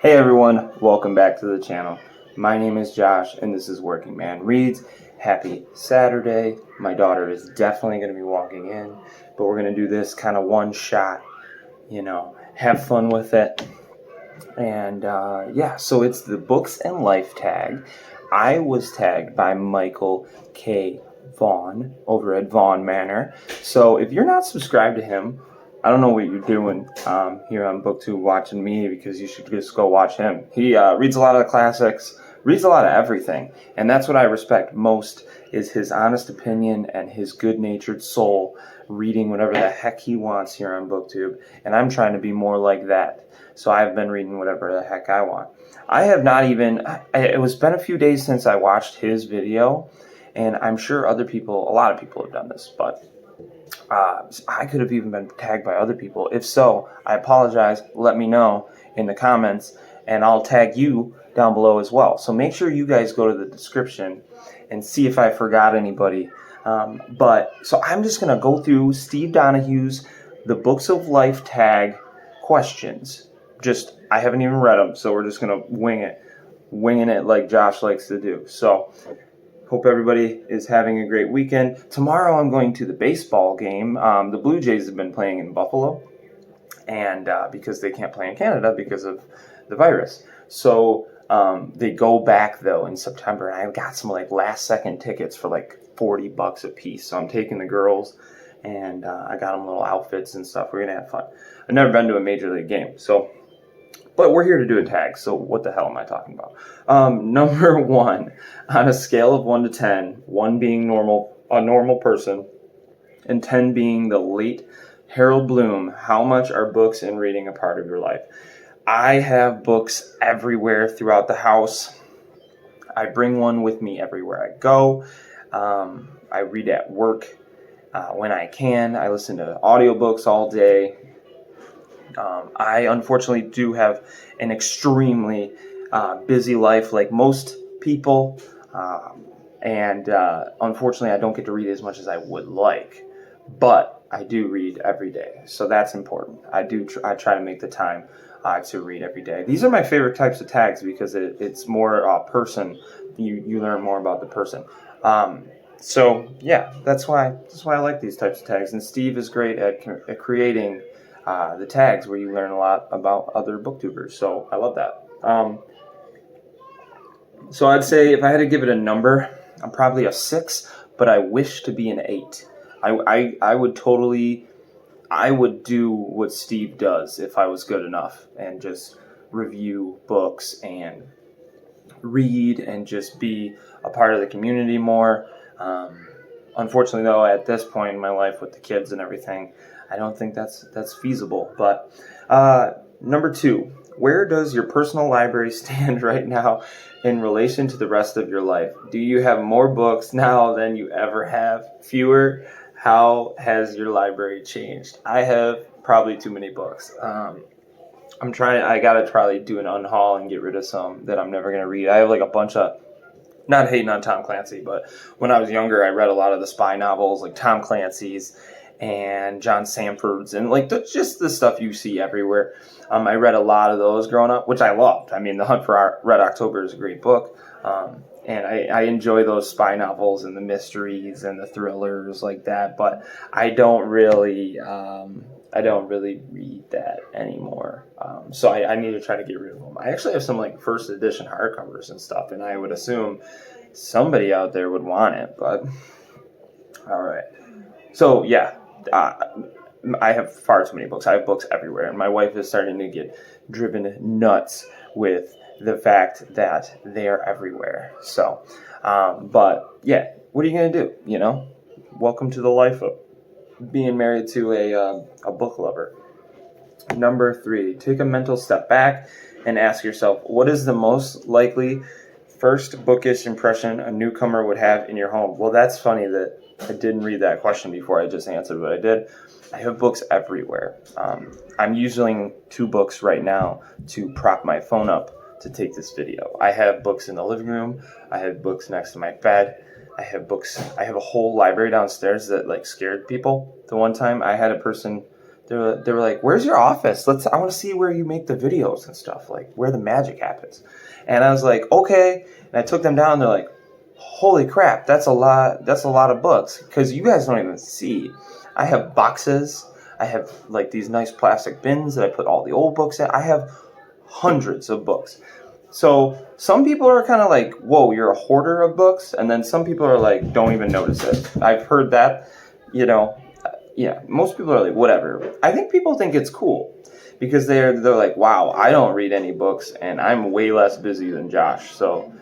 Hey everyone, welcome back to the channel. My name is Josh and this is Working Man Reads. Happy Saturday. My daughter is definitely going to be walking in, but we're going to do this kind of one shot, have fun with it. And so it's the Books and Life tag. I was tagged by Michael K. Vaughan over at Vaughan Manor. So if you're not subscribed to him, I don't know what you're doing here on BookTube watching me, because you should just go watch him. He reads a lot of the classics, reads a lot of everything, and that's what I respect most, is his honest opinion and his good-natured soul reading whatever the heck he wants here on BookTube, and I'm trying to be more like that. So I've been reading whatever the heck I want. I have not even, it's been a few days since I watched his video, and I'm sure a lot of people have done this, but I could have even been tagged by other people. If so, I apologize. Let me know in the comments, and I'll tag you down below as well. So make sure you guys go to the description and see if I forgot anybody. So I'm just going to go through Steve Donahue's The Books of Life tag questions. I haven't even read them, so we're just going to winging it like Josh likes to do. So hope everybody is having a great weekend. Tomorrow I'm going to the baseball game. The Blue Jays have been playing in Buffalo, and because they can't play in Canada because of the virus. So they go back, though, in September, and I got some last-second tickets for $40 a piece. So I'm taking the girls, and I got them little outfits and stuff. We're going to have fun. I've never been to a Major League game, but we're here to do a tag, so what the hell am I talking about? Number 1, on a scale of 1 to 10, 1 being a normal person, and 10 being the late Harold Bloom, how much are books and reading a part of your life? I have books everywhere throughout the house. I bring one with me everywhere I go. I read at work when I can. I listen to audiobooks all day. I unfortunately do have an extremely busy life, like most people, and unfortunately I don't get to read as much as I would like, but I do read every day, so that's important. I try to make the time to read every day. These are my favorite types of tags because it's more person. You learn more about the person. So yeah, that's why I like these types of tags, and Steve is great at creating the tags where you learn a lot about other booktubers, so I love that. So I'd say if I had to give it a number, I'm probably a 6, but I wish to be an 8. I would do what Steve does if I was good enough, and just review books and read and just be a part of the community more. Unfortunately, though, at this point in my life with the kids and everything, I don't think that's feasible. But number 2, where does your personal library stand right now in relation to the rest of your life? Do you have more books now than you ever have? Fewer? How has your library changed? I have probably too many books. I gotta probably do an unhaul and get rid of some that I'm never gonna read. I have a bunch of, not hating on Tom Clancy, but when I was younger, I read a lot of the spy novels, like Tom Clancy's and John Sanford's, and just the stuff you see everywhere. I read a lot of those growing up, which I loved. I mean, The Hunt for Red October is a great book, and I enjoy those spy novels and the mysteries and the thrillers like that. But I don't really read that anymore. So I need to try to get rid of them. I actually have some first edition hardcovers and stuff, and I would assume somebody out there would want it. But all right, so yeah. I have far too many books. I have books everywhere, and my wife is starting to get driven nuts with the fact that they are everywhere. So, but yeah, what are you gonna do? Welcome to the life of being married to a book lover. Number 3, take a mental step back and ask yourself, what is the most likely first bookish impression a newcomer would have in your home? Well, that's funny that I didn't read that question before I just answered what I did. I have books everywhere. I'm using 2 books right now to prop my phone up to take this video. I have books in the living room. I have books next to my bed. I have books. I have a whole library downstairs that scared people. The one time I had a person they were like, "Where's your office? I want to see where you make the videos and stuff, like where the magic happens." And I was like, "Okay." And I took them down. They're like, "Holy crap, that's a lot. That's a lot of books." Because you guys don't even see. I have boxes. I have like these nice plastic bins that I put all the old books in. I have hundreds of books. So some people are kind of like, "Whoa, you're a hoarder of books," and then some people are like, "Don't even notice it." I've heard that, you know. Yeah, most people are like, whatever. I think people think it's cool because they're like, wow, I don't read any books and I'm way less busy than Josh. So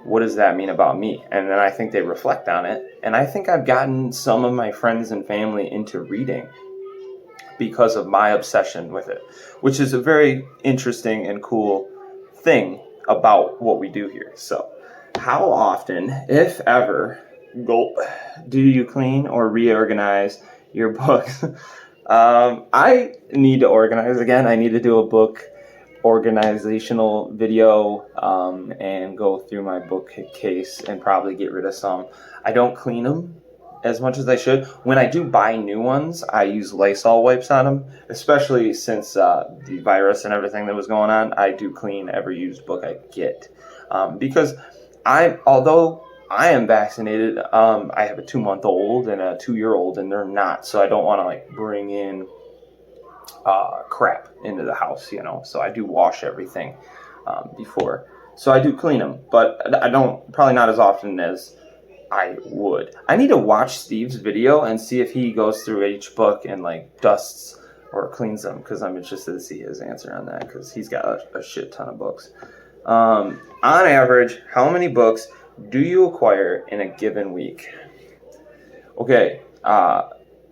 what does that mean about me? And then I think they reflect on it. And I think I've gotten some of my friends and family into reading because of my obsession with it, which is a very interesting and cool thing about what we do here. So how often, if ever, do you clean or reorganize your books? I need to organize again. I need to do a book organizational video and go through my bookcase and probably get rid of some. I don't clean them as much as I should. When I do buy new ones, I use Lysol wipes on them, especially since the virus and everything that was going on. I do clean every used book I get because although I am vaccinated, I have a 2-month-old and a 2-year-old, and they're not. So I don't want to like bring in crap into the house, So I do wash everything before. So I do clean them, but I don't, probably not as often as I would. I need to watch Steve's video and see if he goes through each book and like dusts or cleans them, because I'm interested to see his answer on that, because he's got a shit ton of books. On average, how many books do you acquire in a given week? Okay,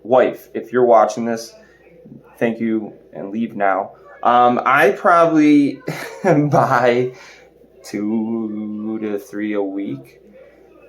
wife, if you're watching this, thank you and leave now. I probably buy 2 to 3 a week,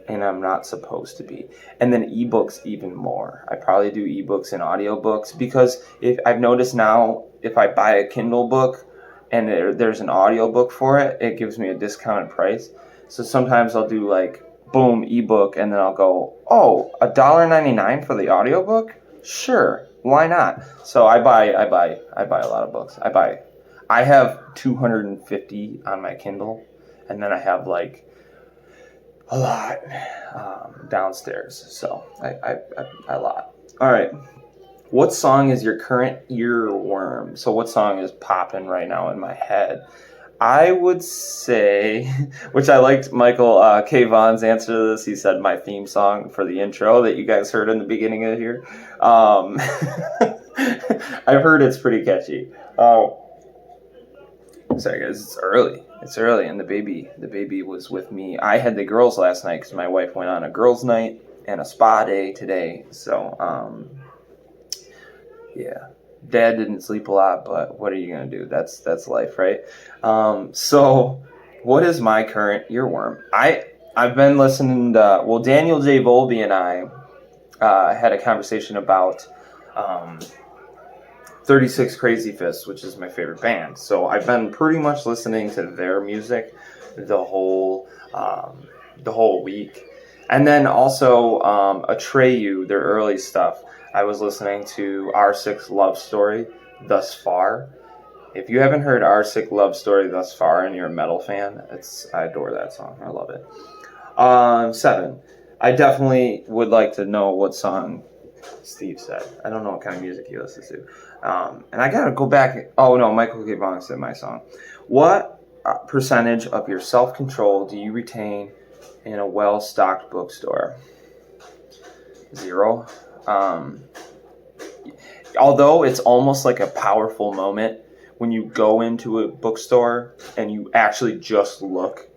and I'm not supposed to be. And then ebooks even more. I probably do ebooks and audiobooks, because if I've noticed now, if I buy a Kindle book and there's an audiobook for it, it gives me a discounted price. So sometimes I'll do like, boom, ebook, and then I'll go, oh, $1.99 for the audiobook? Sure, why not? So I buy a lot of books. I have 250 on my Kindle, and then I have like a lot downstairs. So I a lot. All right. What song is your current earworm? So what song is popping right now in my head? I would say, which I liked Michael K. Vaughan's answer to this. He said my theme song for the intro that you guys heard in the beginning of here. I've heard it's pretty catchy. Sorry guys, it's early. It's early, and the baby was with me. I had the girls last night because my wife went on a girls' night and a spa day today. So, yeah. Dad didn't sleep a lot, but what are you going to do? That's life, right? So what is my current earworm? I've been listening to, Daniel J. Volby and I had a conversation about 36 Crazy Fists, which is my favorite band. So I've been pretty much listening to their music the whole week. And then also Atreyu, their early stuff. I was listening to R6 Love Story Thus Far. If you haven't heard R6 Love Story Thus Far and you're a metal fan, I adore that song. I love it. 7. I definitely would like to know what song Steve said. I don't know what kind of music he listens to. And I gotta go back. Oh no, Michael K. Vaughan said my song. What percentage of your self-control do you retain in a well-stocked bookstore? 0. Although it's almost like a powerful moment when you go into a bookstore and you actually just look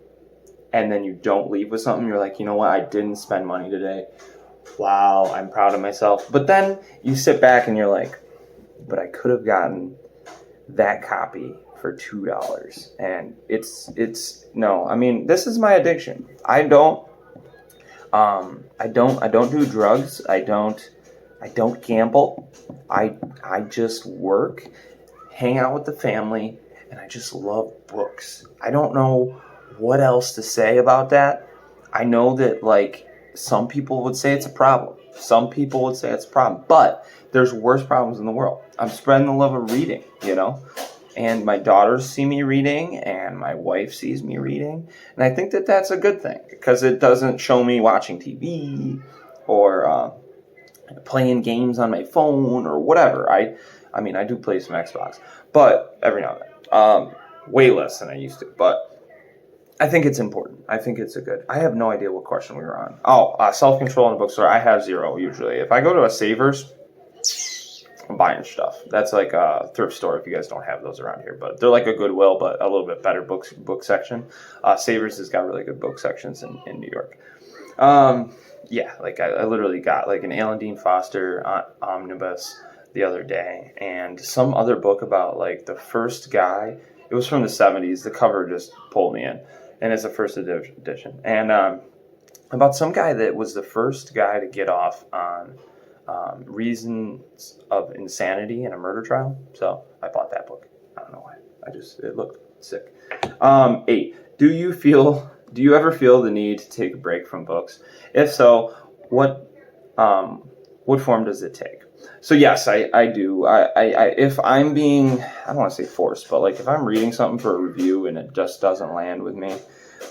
and then you don't leave with something, you're like, you know what, I didn't spend money today. Wow, I'm proud of myself. But then you sit back and you're like, but I could have gotten that copy for $2. And no, I mean, this is my addiction. I don't do drugs. I don't gamble. I just work, hang out with the family, and I just love books. I don't know what else to say about that. I know that like some people would say it's a problem. Some people would say it's a problem. But there's worse problems in the world. I'm spreading the love of reading, you know? And my daughters see me reading, and my wife sees me reading. And I think that that's a good thing, because it doesn't show me watching TV or playing games on my phone or whatever. I mean, I do play some Xbox, but every now and then. Way less than I used to, but I think it's important. I think it's a good. I have no idea what question we were on. Oh, self-control in a bookstore. I have zero usually. If I go to a Savers, I'm buying stuff. That's like a thrift store if you guys don't have those around here. But they're like a Goodwill, but a little bit better book section. Savers has got really good book sections in New York. Yeah, like I literally got like an Alan Dean Foster omnibus the other day, and some other book about like the first guy. It was from the 70s. The cover just pulled me in. And it's a first edition. And about some guy that was the first guy to get off on reasons of insanity in a murder trial. So I bought that book. I don't know why. It looked sick. 8. Do you ever feel the need to take a break from books? If so, what form does it take? So yes, I do. If I'm being, I don't want to say forced, but like if I'm reading something for a review and it just doesn't land with me,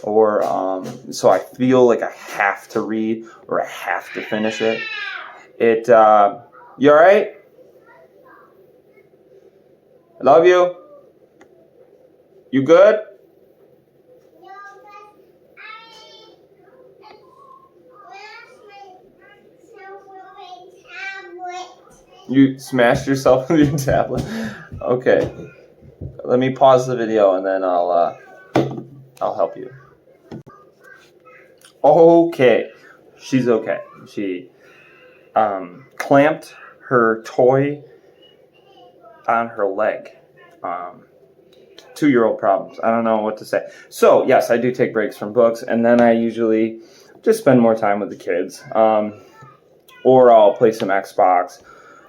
or so I feel like I have to read or I have to finish it. You all right? I love you. You good? You smashed yourself with your tablet? Okay. Let me pause the video and then I'll help you. Okay. She's okay. She clamped her toy on her leg. 2-year-old problems. I don't know what to say. So, yes, I do take breaks from books, and then I usually just spend more time with the kids. Or I'll play some Xbox,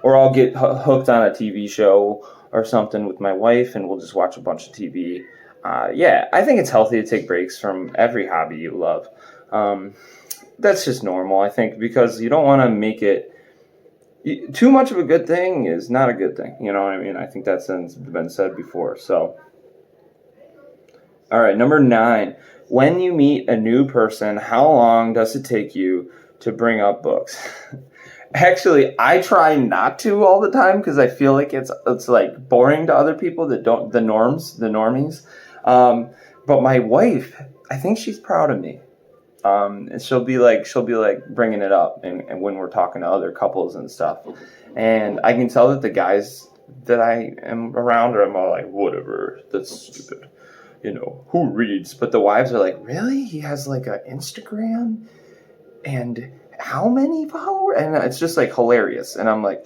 or I'll get hooked on a TV show or something with my wife, and we'll just watch a bunch of TV. Yeah, I think it's healthy to take breaks from every hobby you love. That's just normal, I think, because you don't want to make it... Too much of a good thing is not a good thing. You know what I mean? I think that's been said before. So, all right, number 9. When you meet a new person, how long does it take you to bring up books? Actually, I try not to all the time because I feel like it's like boring to other people that don't, the normies. But my wife, I think she's proud of me. And she'll be like bringing it up and when we're talking to other couples and stuff. And I can tell that the guys that I am around are more like, whatever, that's stupid. You know, who reads? But the wives are like, really? He has like an Instagram? And how many followers? And it's just like hilarious. And I'm like,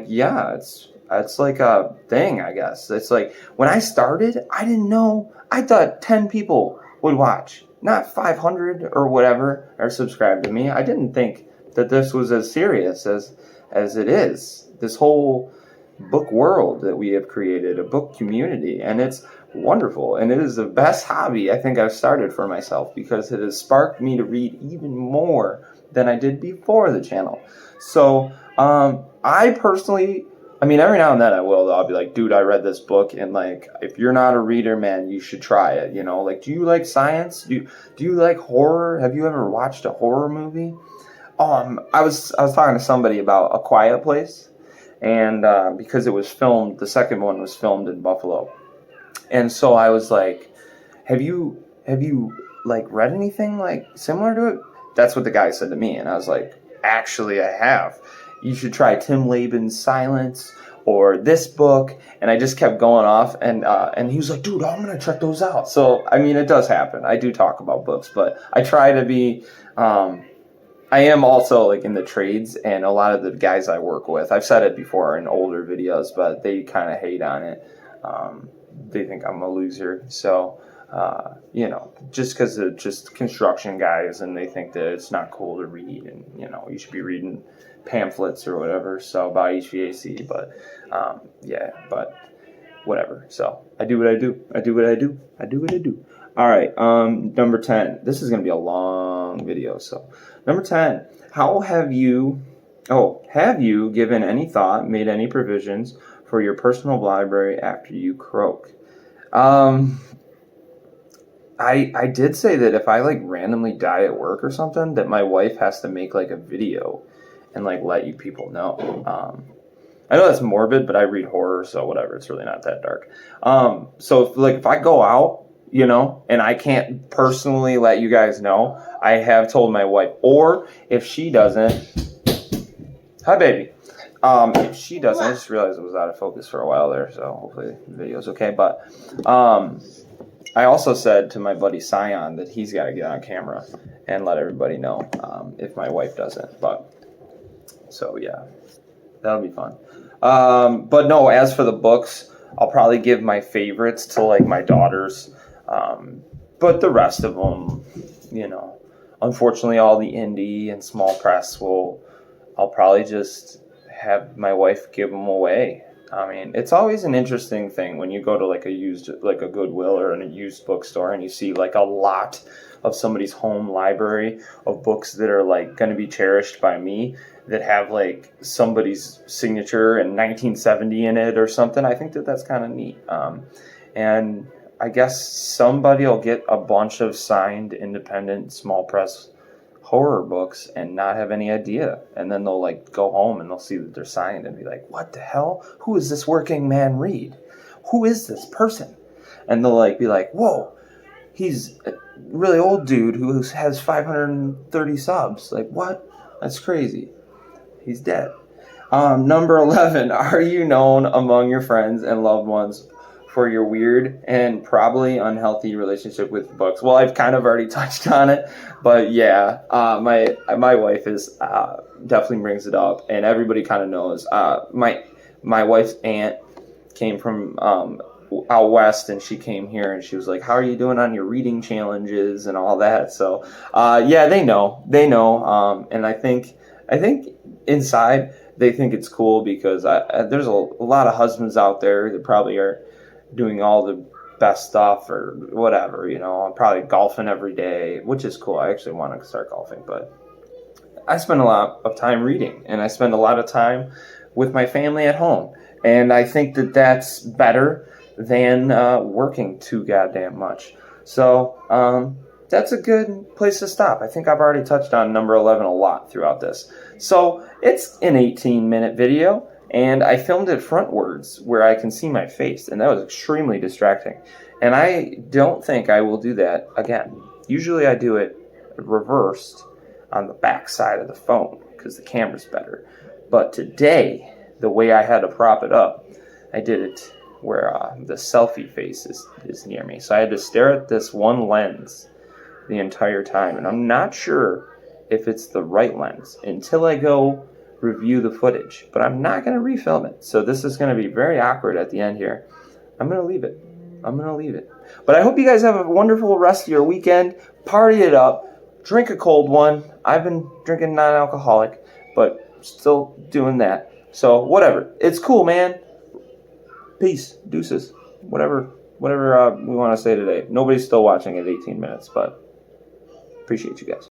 yeah, it's like a thing, I guess. It's like when I started, I didn't know. I thought 10 people would watch, not 500 or whatever, or subscribe to me. I didn't think that this was as serious as it is. This whole book world that we have created, a book community, and it's wonderful. And it is the best hobby I think I've started for myself because it has sparked me to read even more than I did before the channel. So I personally, I mean, every now and then I'll be like, dude, I read this book, and like, if you're not a reader, man, you should try it. You know, like, do you like science? Do you like horror? Have you ever watched a horror movie? I was talking to somebody about A Quiet Place, and because it was filmed, the second one was filmed in Buffalo, and so I was like, have you like read anything like similar to it? That's what the guy said to me, and I was like, actually, I have. You should try Tim Laban's Silence or this book. And I just kept going off, and he was like, dude, I'm going to check those out. So, I mean, it does happen. I do talk about books, but I try to be, I am also like in the trades, and a lot of the guys I work with, I've said it before in older videos, but they kind of hate on it. They think I'm a loser. So, you know, just because they're just construction guys, and they think that it's not cool to read, and, you know, you should be reading pamphlets or whatever, so about HVAC, but yeah, but whatever. So I do what I do. All right, number 10. This is going to be a long video. So number 10, how have you Oh, have you given any thought, made any provisions for your personal library after you croak? Um, I did say that if I like randomly die at work or something, that my wife has to make like a video and like let you people know. I know that's morbid, but I read horror, so whatever. It's really not that dark. So if I go out, and I can't personally let you guys know, I have told my wife. Or if she doesn't, hi baby. If she doesn't, I just realized it was out of focus for a while there, so hopefully the video's okay. But I also said to my buddy Sion that he's got to get on camera and let everybody know if my wife doesn't. But so yeah, that'll be fun. But no, as for the books, I'll probably give my favorites to like my daughters. But the rest of them, unfortunately, all the indie and small press I'll probably just have my wife give them away. I mean, it's always an interesting thing when you go to like a Goodwill or a used bookstore and you see like a lot of somebody's home library of books that are like going to be cherished by me that have like somebody's signature in 1970 in it or something. I think that's kind of neat. And I guess somebody will get a bunch of signed independent small press horror books and not have any idea, and then they'll like go home and they'll see that they're signed and be like, what the hell, who is this working man Reed, who is this person? And they'll like be like, whoa, he's a really old dude who has 530 subs, like what, that's crazy, he's dead. Number 11, are you known among your friends and loved ones for your weird and probably unhealthy relationship with books? Well, I've kind of already touched on it, but yeah, my wife is definitely brings it up, and everybody kind of knows. My wife's aunt came from out west, and she came here, and she was like, "How are you doing on your reading challenges and all that?" So yeah, they know, and I think inside they think it's cool because there's a lot of husbands out there that probably are doing all the best stuff or whatever, I'm probably golfing every day, which is cool. I actually want to start golfing, but I spend a lot of time reading, and I spend a lot of time with my family at home, and I think that that's better than working too goddamn much. So that's a good place to stop. I think I've already touched on number 11 a lot throughout this. So it's an 18-minute video, and I filmed it frontwards where I can see my face, and that was extremely distracting. And I don't think I will do that again. Usually I do it reversed on the back side of the phone because the camera's better. But today, the way I had to prop it up, I did it where the selfie face is near me. So I had to stare at this one lens the entire time, and I'm not sure if it's the right lens until I go review the footage, but I'm not going to refilm it. So this is going to be very awkward at the end here. I'm going to leave it. But I hope you guys have a wonderful rest of your weekend. Party it up. Drink a cold one. I've been drinking non-alcoholic, but still doing that. So whatever. It's cool, man. Peace. Deuces. Whatever we want to say today. Nobody's still watching at 18 minutes, but appreciate you guys.